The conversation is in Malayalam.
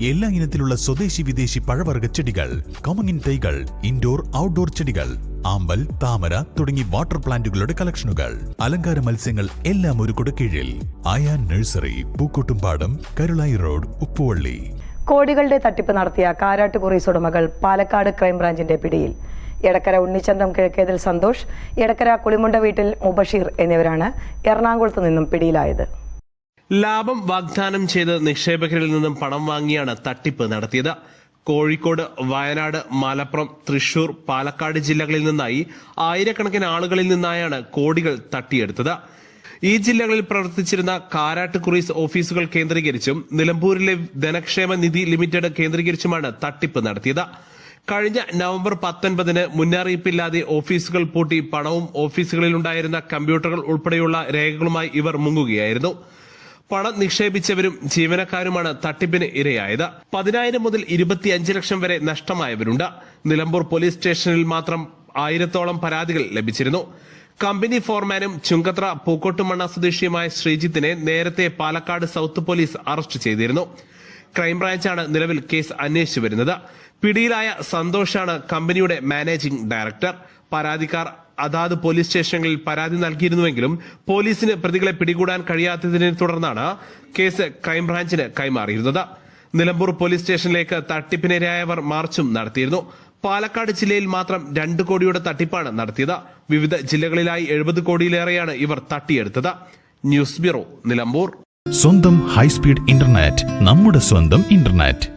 എല്ലാ ഇനത്തിലുള്ള സ്വദേശി വിദേശി പഴവർഗ്ഗ ചെടികൾ, കൊമങ്ങിൻ തൈകൾ, ഇൻഡോർ ഔട്ട്ഡോർ ചെടികൾ, ആമ്പൽ, താമര തുടങ്ങി വാട്ടർ പ്ലാന്റുകളുടെ കളക്ഷനുകൾ, അലങ്കാര മത്സ്യങ്ങൾ എല്ലാം ഒരു കുടക്കീഴിൽ. ആയാൻ നഴ്സറി, പൂക്കോട്ടുംപാടം, കരുളായി റോഡ്, ഉപ്പുവള്ളി. കോടികളുടെ തട്ടിപ്പ് നടത്തിയ കാരാട്ട് കുറീസ് ഉടമകൾ പാലക്കാട് ക്രൈംബ്രാഞ്ചിന്റെ പിടിയിൽ. എടക്കര ഉണ്ണിച്ചന്തം കിഴക്കേതിൽ സന്തോഷ്, എടക്കര കുളിമുണ്ട വീട്ടിൽ മുബഷീർ എന്നിവരാണ് എറണാകുളത്ത് നിന്നും പിടിയിലായത്. ലാഭം വാഗ്ദാനം ചെയ്ത് നിക്ഷേപകരിൽ നിന്നും പണം വാങ്ങിയാണ് തട്ടിപ്പ് നടത്തിയത്. കോഴിക്കോട്, വയനാട്, മലപ്പുറം, തൃശൂർ, പാലക്കാട് ജില്ലകളിൽ നിന്നായി ആയിരക്കണക്കിന് ആളുകളിൽ നിന്നായാണ് കോടികൾ തട്ടിയെടുത്തത്. ഈ ജില്ലകളിൽ പ്രവർത്തിച്ചിരുന്ന കാരാട്ട് കുറീസ് ഓഫീസുകൾ കേന്ദ്രീകരിച്ചും നിലമ്പൂരിലെ ധനക്ഷേമ നിധി ലിമിറ്റഡ് കേന്ദ്രീകരിച്ചുമാണ് തട്ടിപ്പ് നടത്തിയത്. കഴിഞ്ഞ നവംബർ 19-ന് മുന്നറിയിപ്പില്ലാതെ ഓഫീസുകൾ പൂട്ടി പണവും ഓഫീസുകളിലുണ്ടായിരുന്ന കമ്പ്യൂട്ടറുകൾ ഉൾപ്പെടെയുള്ള രേഖകളുമായി ഇവർ മുങ്ങുകയായിരുന്നു. പണം നിക്ഷേപിച്ചവരും ജീവനക്കാരുമാണ് തട്ടിപ്പിന് ഇരയായത്. 10,000 മുതൽ 25 ലക്ഷം വരെ നഷ്ടമായവരുണ്ട്. നിലമ്പൂർ പോലീസ് സ്റ്റേഷനിൽ മാത്രം 1000-ഓളം പരാതികൾ ലഭിച്ചിരുന്നു. കമ്പനി ഫോർമാനും ചുങ്കത്ര പൂക്കോട്ടുമണ്ണ സ്വദേശിയുമായ ശ്രീജിത്തിനെ നേരത്തെ പാലക്കാട് സൌത്ത് പോലീസ് അറസ്റ്റ് ചെയ്തിരുന്നു. ക്രൈംബ്രാഞ്ചാണ് നിലവിൽ കേസ് അന്വേഷിച്ചു വരുന്നത്. പിടിയിലായ സന്തോഷാണ് കമ്പനിയുടെ മാനേജിംഗ് ഡയറക്ടർ. പരാതിക്കാർ അതാത് പോലീസ് സ്റ്റേഷനുകളിൽ പരാതി നൽകിയിരുന്നുവെങ്കിലും പോലീസിന് പ്രതികളെ പിടികൂടാൻ കഴിയാത്തതിനെ തുടർന്നാണ് കേസ് ക്രൈംബ്രാഞ്ചിന് കൈമാറിയിരുന്നത്. നിലമ്പൂർ പോലീസ് സ്റ്റേഷനിലേക്ക് തട്ടിപ്പിനിരയായവർ മാർച്ചും നടത്തിയിരുന്നു. പാലക്കാട് ജില്ലയിൽ മാത്രം 2 കോടിയുടെ തട്ടിപ്പാണ് നടത്തിയത്. വിവിധ ജില്ലകളിലായി 70 കോടിയിലേറെയാണ് ഇവർ തട്ടിയെടുത്തത്. News bureau, Nilambur. സ്വന്തം ഹൈസ്പീഡ് ഇന്റർനെറ്റ്, നമ്മുടെ സ്വന്തം ഇന്റർനെറ്റ്.